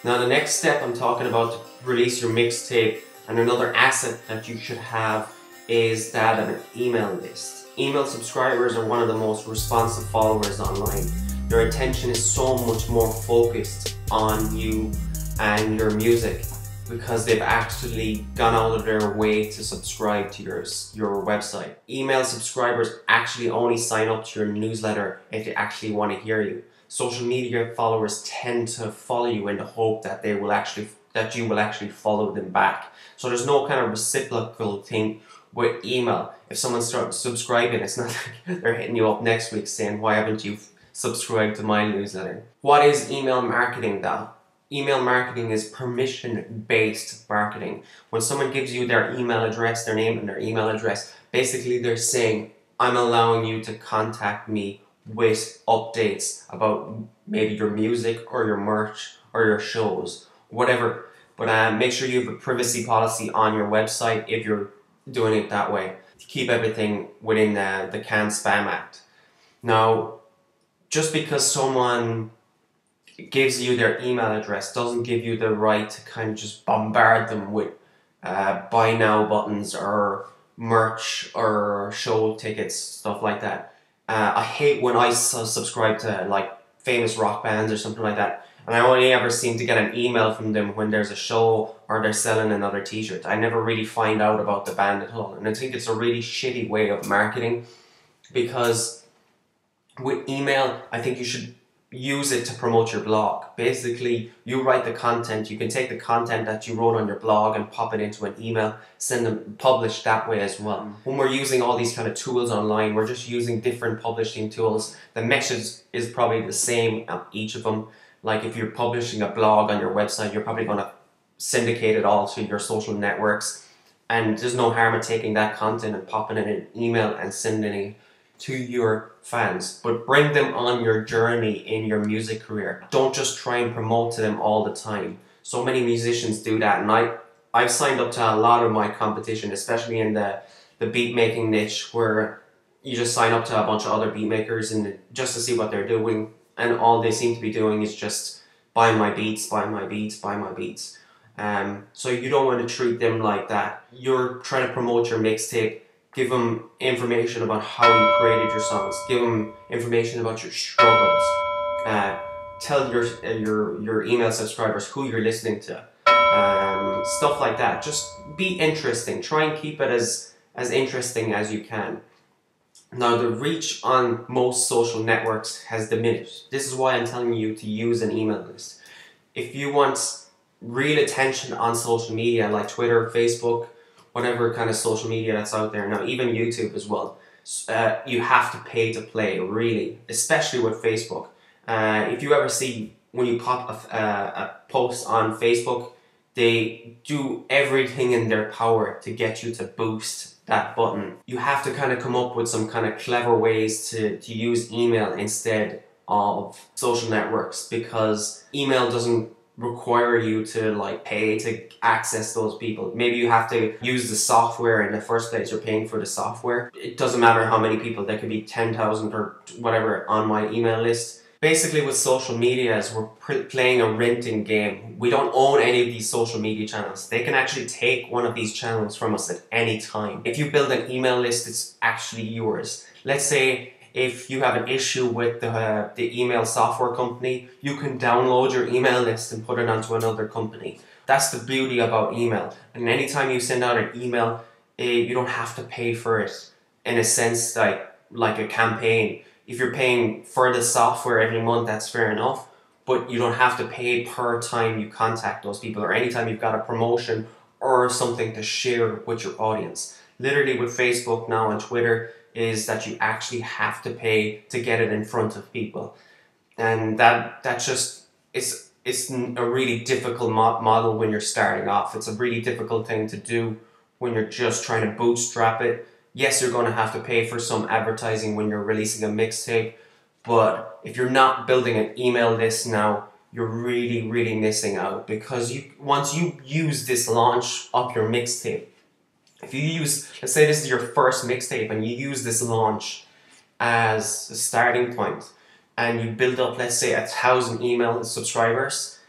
Now the next step I'm talking about to release your mixtape, and another asset that you should have, is that of an email list. Email subscribers are one of the most responsive followers online. Their attention is so much more focused on you and your music because they've actually gone out of their way to subscribe to your website. Email subscribers actually only sign up to your newsletter if they actually want to hear you. Social media followers tend to follow you in the hope that you will actually follow them back. So there's no kind of reciprocal thing with email. If someone starts subscribing, it's not like they're hitting you up next week saying, why haven't you subscribed to my newsletter? What is email marketing though? Email marketing is permission-based marketing. When someone gives you their email address, their name and their email address, basically they're saying, I'm allowing you to contact me with updates about maybe your music or your merch or your shows, whatever. But make sure you have a privacy policy on your website if you're doing it that way, to keep everything within the Can Spam Act. Now, just because someone gives you their email address doesn't give you the right to kind of just bombard them with buy now buttons or merch or show tickets, stuff like that. I hate when I subscribe to like famous rock bands or something like that, and I only ever seem to get an email from them when there's a show or they're selling another t-shirt. I never really find out about the band at all, and I think it's a really shitty way of marketing, because with email, I think you should use it to promote your blog. Basically, you write the content, you can take the content that you wrote on your blog and pop it into an email, send them, publish that way as well. When we're using all these kind of tools online, we're just using different publishing tools. The message is probably the same on each of them. Like if you're publishing a blog on your website, you're probably going to syndicate it all to your social networks, and there's no harm in taking that content and popping it in an email and sending it to your fans. But bring them on your journey in your music career. Don't just try and promote to them all the time. So many musicians do that, and I've signed up to a lot of my competition, especially in the beat making niche, where you just sign up to a bunch of other beat makers and just to see what they're doing, and all they seem to be doing is just buy my beats, buy my beats, buy my beats. So you don't want to treat them like that. You're trying to promote your mixtape. Give them information about how you created your songs. Give them information about your struggles. Tell your email subscribers who you're listening to. Stuff like that. Just be interesting. Try and keep it as interesting as you can. Now, the reach on most social networks has diminished. This is why I'm telling you to use an email list. If you want real attention on social media like Twitter, Facebook, whatever kind of social media that's out there now, even YouTube as well, you have to pay to play, really, especially with Facebook. If you ever see, when you pop a post on Facebook, they do everything in their power to get you to boost that button. You have to kind of come up with some kind of clever ways to use email instead of social networks, because email doesn't require you to like pay to access those people. Maybe you have to use the software in the first place. You're paying for the software. It doesn't matter how many people, there could be 10,000 or whatever on my email list. Basically with social media is we're playing a renting game. We don't own any of these social media channels. They can actually take one of these channels from us at any time. If you build an email list, it's actually yours. Let's say if you have an issue with the email software company, you can download your email list and put it onto another company. That's the beauty about email. And anytime you send out an email, you don't have to pay for it in a sense like a campaign. If you're paying for the software every month, that's fair enough, but you don't have to pay per time you contact those people or anytime you've got a promotion or something to share with your audience. Literally with Facebook now and Twitter is that you actually have to pay to get it in front of people. And that just, it's a really difficult model when you're starting off. It's a really difficult thing to do when you're just trying to bootstrap it. Yes, you're going to have to pay for some advertising when you're releasing a mixtape, but if you're not building an email list now, you're really, really missing out, because once you use this launch of your mixtape, if you use, let's say this is your first mixtape and you use this launch as a starting point and you build up, let's say, 1,000 email subscribers,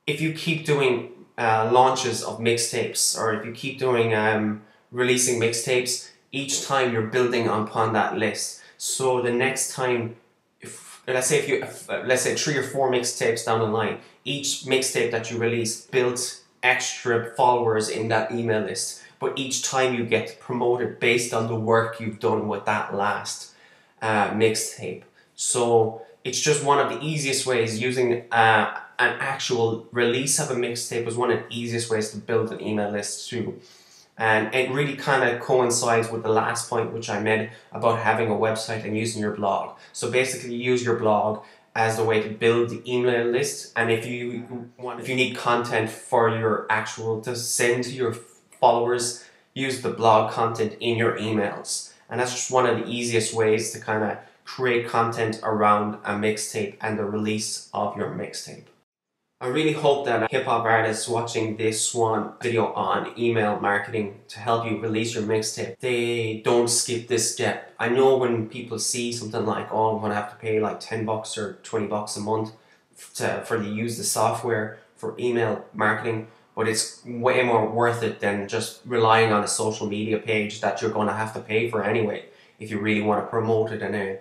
if you keep doing launches of mixtapes, or if you keep doing releasing mixtapes, each time you're building upon that list. So the next time, let's say 3 or 4 mixtapes down the line, each mixtape that you release builds extra followers in that email list. But each time you get promoted based on the work you've done with that last mixtape. So it's just one of the easiest ways. Using an actual release of a mixtape was one of the easiest ways to build an email list too. And it really kind of coincides with the last point which I made about having a website and using your blog. So basically use your blog as the way to build the email list, and if you need content for your to send to your followers, use the blog content in your emails. And that's just one of the easiest ways to kind of create content around a mixtape and the release of your mixtape. I really hope that hip-hop artists watching this one video on email marketing to help you release your mixtape, they don't skip this step. I know when people see something like, oh, I'm going to have to pay like 10 bucks or 20 bucks a month to use the software for email marketing, but it's way more worth it than just relying on a social media page that you're going to have to pay for anyway if you really want to promote it. And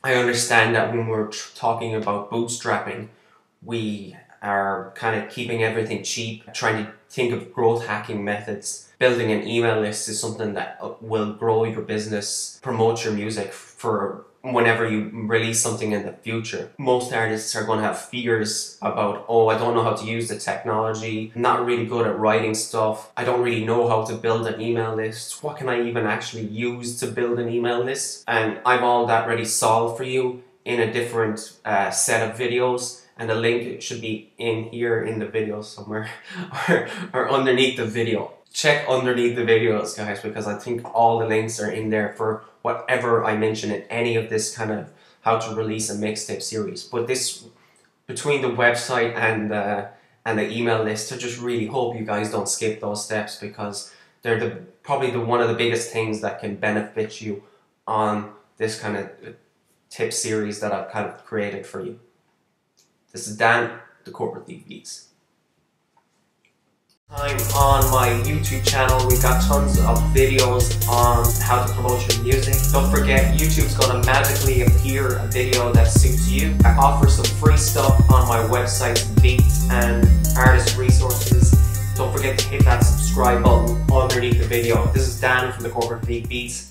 I understand that when we're talking about bootstrapping, we are kind of keeping everything cheap, trying to think of growth hacking methods. Building an email list is something that will grow your business, promote your music for whenever you release something in the future. Most artists are going to have fears about, oh, I don't know how to use the technology, I'm not really good at writing stuff, I don't really know how to build an email list, what can I even actually use to build an email list? And I've all that ready solved for you in a different set of videos, and the link should be in here in the video somewhere or underneath the video. Check underneath the videos, guys, because I think all the links are in there for whatever I mention in any of this kind of how to release a mixtape series. But this, between the website and the email list, I just really hope you guys don't skip those steps, because they're probably one of the biggest things that can benefit you on this kind of tip series that I've kind of created for you. This is Dan, the Corporate League Beats. On my YouTube channel, we've got tons of videos on how to promote your music. Don't forget, YouTube's going to magically appear a video that suits you. I offer some free stuff on my website, beats and artist resources. Don't forget to hit that subscribe button underneath the video. This is Dan from the Corporate League Beats.